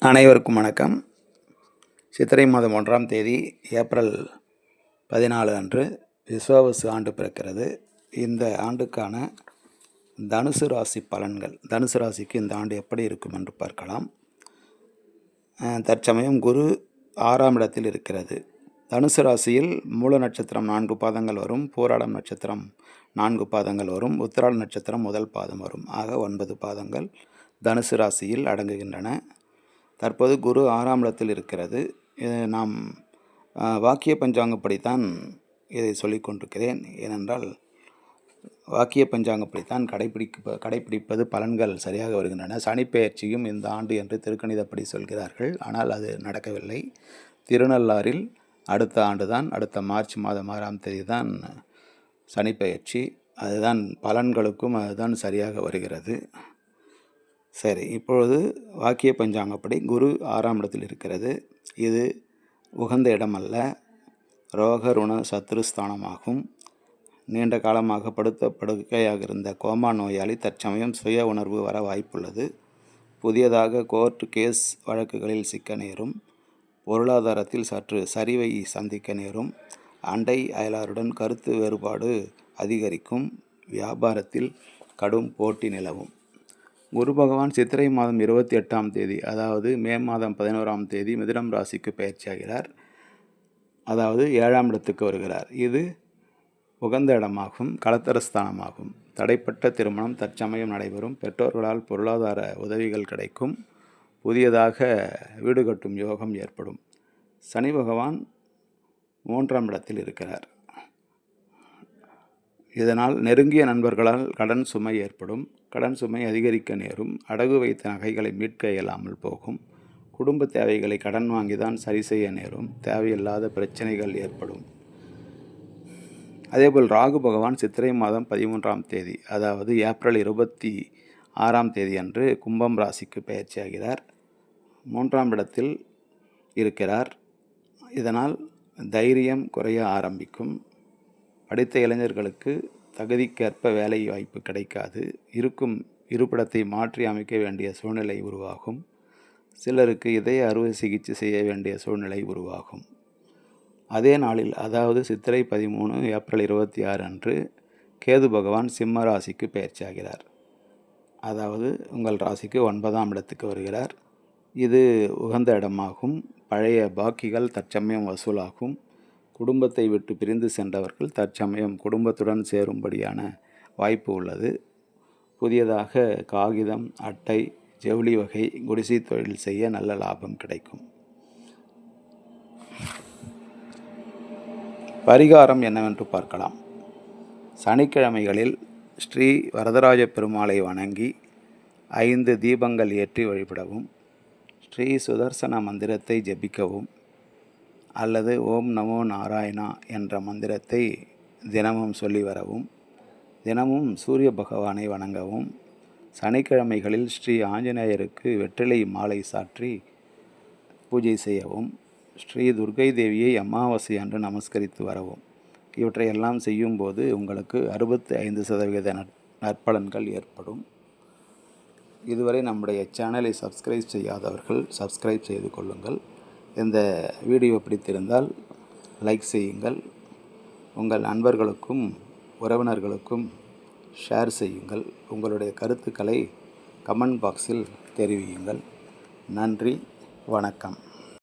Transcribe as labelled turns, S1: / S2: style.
S1: அனைவருக்கும் வணக்கம். சித்திரை மாதம் 1ஆம் தேதி ஏப்ரல் 14 அன்று விஸ்வாவசு ஆண்டு பிறக்கிறது. இந்த ஆண்டுக்கான தனுசு ராசி பலன்கள், தனுசு ராசிக்கு இந்த ஆண்டு எப்படி இருக்கும் என்று பார்க்கலாம். தற்சமயம் குரு 6ஆம் இடத்தில் இருக்கிறது. தனுசு ராசியில் மூல நட்சத்திரம் 4 பாதங்கள் வரும், பூராடம் நட்சத்திரம் 4 பாதங்கள் வரும், உத்திராட நட்சத்திரம் முதல் பாதம் வரும். ஆக 9 பாதங்கள் தனுசு ராசியில் அடங்குகின்றன. தற்போது குரு 6ஆம் இடத்தில் இருக்கிறது. நாம் வாக்கிய பஞ்சாங்கப்படித்தான் இதை சொல்லிக் கொண்டிருக்கிறேன். ஏனென்றால் வாக்கிய பஞ்சாங்கப்படித்தான் கடைப்பிடிப்பது பலன்கள் சரியாக வருகின்றன. சனிப்பெயர்ச்சியும் இந்த ஆண்டு என்று திருக்கணிதப்படி சொல்கிறார்கள். ஆனால் அது நடக்கவில்லை. திருநள்ளாறில் அடுத்த ஆண்டு தான், அடுத்த மார்ச் மாதம் 6ஆம் தேதி தான் சனிப்பெயர்ச்சி. அதுதான் பலன்களுக்கும் அதுதான் சரியாக வருகிறது. சரி, இப்பொழுது வாக்கிய பஞ்சாங்கப்படி குரு 6ஆம் இடத்தில் இருக்கிறது. இது உகந்த இடமல்ல, ரோக ருண சத்ருஸ்தானமாகும். நீண்ட காலமாக படுக்கையாக இருந்த கோமா நோயாளி தற்சமயம் சுய உணர்வு வர வாய்ப்புள்ளது. புதியதாக கோர்ட் கேஸ் வழக்குகளில் சிக்க நேரும். பொருளாதாரத்தில் சற்று சரிவை சந்திக்க நேரும். அண்டை அயலாருடன் கருத்து வேறுபாடு அதிகரிக்கும். வியாபாரத்தில் கடும் போட்டி நிலவும். குரு பகவான் சித்திரை மாதம் 28ஆம் தேதி, அதாவது மே மாதம் 11ஆம் தேதி மிதுனம் ராசிக்கு பயிற்சியாகிறார். அதாவது 7ஆம் இடத்துக்கு வருகிறார். இது உகந்த இடமாகும், கலத்தரஸ்தானமாகும். தடைப்பட்ட திருமணம் தற்சமயம் நடைபெறும். பெற்றோர்களால் பொருளாதார உதவிகள் கிடைக்கும். புதியதாக வீடு கட்டும் யோகம் ஏற்படும். சனி பகவான் 3ஆம் இடத்தில் இருக்கிறார். இதனால் நெருங்கிய நண்பர்களால் கடன் சுமை ஏற்படும். கடன் சுமை அதிகரிக்க நேரும். அடகு வைத்த நகைகளை மீட்க இயலாமல் போகும். குடும்ப தேவைகளை கடன் வாங்கிதான் சரி செய்ய நேரும். தேவையில்லாத பிரச்சனைகள் ஏற்படும். அதேபோல் ராகு பகவான் சித்திரை மாதம் 13ஆம் தேதி, அதாவது ஏப்ரல் 26ஆம் தேதி அன்று கும்பம் ராசிக்கு பயிற்சியாகிறார். 3ஆம் இடத்தில் இருக்கிறார். இதனால் தைரியம் குறைய ஆரம்பிக்கும். படித்த இளைஞர்களுக்கு தகுதிக்கேற்ப வேலை வாய்ப்பு கிடைக்காது. இருக்கும் இருப்பிடத்தை மாற்றி அமைக்க வேண்டிய சூழ்நிலை உருவாகும். சிலருக்கு இதய அறுவை சிகிச்சை செய்ய வேண்டிய சூழ்நிலை உருவாகும். அதே நாளில், அதாவது சித்திரை 13 ஏப்ரல் 26 அன்று கேது பகவான் சிம்ம ராசிக்கு பயிற்சியாகிறார். அதாவது உங்கள் ராசிக்கு 9ஆம் இடத்துக்கு வருகிறார். இது உகந்த இடமாகும். பழைய பாக்கிகள் தற்சமயம் வசூலாகும். குடும்பத்தை விட்டு பிரிந்து சென்றவர்கள் தற்சமயம் குடும்பத்துடன் சேரும்படியான வாய்ப்பு உள்ளது. புதியதாக காகிதம், அட்டை, ஜவுளி வகை, குடிசை தொழில் செய்ய நல்ல லாபம் கிடைக்கும். பரிகாரம் என்னவென்று பார்க்கலாம். சனிக்கிழமைகளில் ஸ்ரீ வரதராஜ பெருமாளை வணங்கி 5 தீபங்கள் ஏற்றி வழிபடவும், ஸ்ரீ சுதர்சன மந்திரத்தை ஜபிக்கவும், அல்லது ஓம் நமோ நாராயணா என்ற மந்திரத்தை தினமும் சொல்லி வரவும், தினமும் சூரிய பகவானை வணங்கவும், சனிக்கிழமைகளில் ஸ்ரீ ஆஞ்சநேயருக்கு வெற்றிலை மாலை சாற்றி பூஜை செய்யவும், ஸ்ரீ துர்க்கை தேவியை அமாவாசை அன்று நமஸ்கரித்து வரவும். இவற்றையெல்லாம் செய்யும்போது உங்களுக்கு 65% நற்பலன்கள் ஏற்படும். இதுவரை நம்முடைய சேனலை சப்ஸ்கிரைப் செய்யாதவர்கள் சப்ஸ்கிரைப் செய்து கொள்ளுங்கள். இந்த வீடியோ பிடித்திருந்தால் லைக் செய்யுங்கள். உங்கள் நண்பர்களுக்கும் உறவினர்களுக்கும் ஷேர் செய்யுங்கள். உங்களுடைய கருத்துக்களை கமெண்ட் பாக்ஸில் தெரிவியுங்கள். நன்றி, வணக்கம்.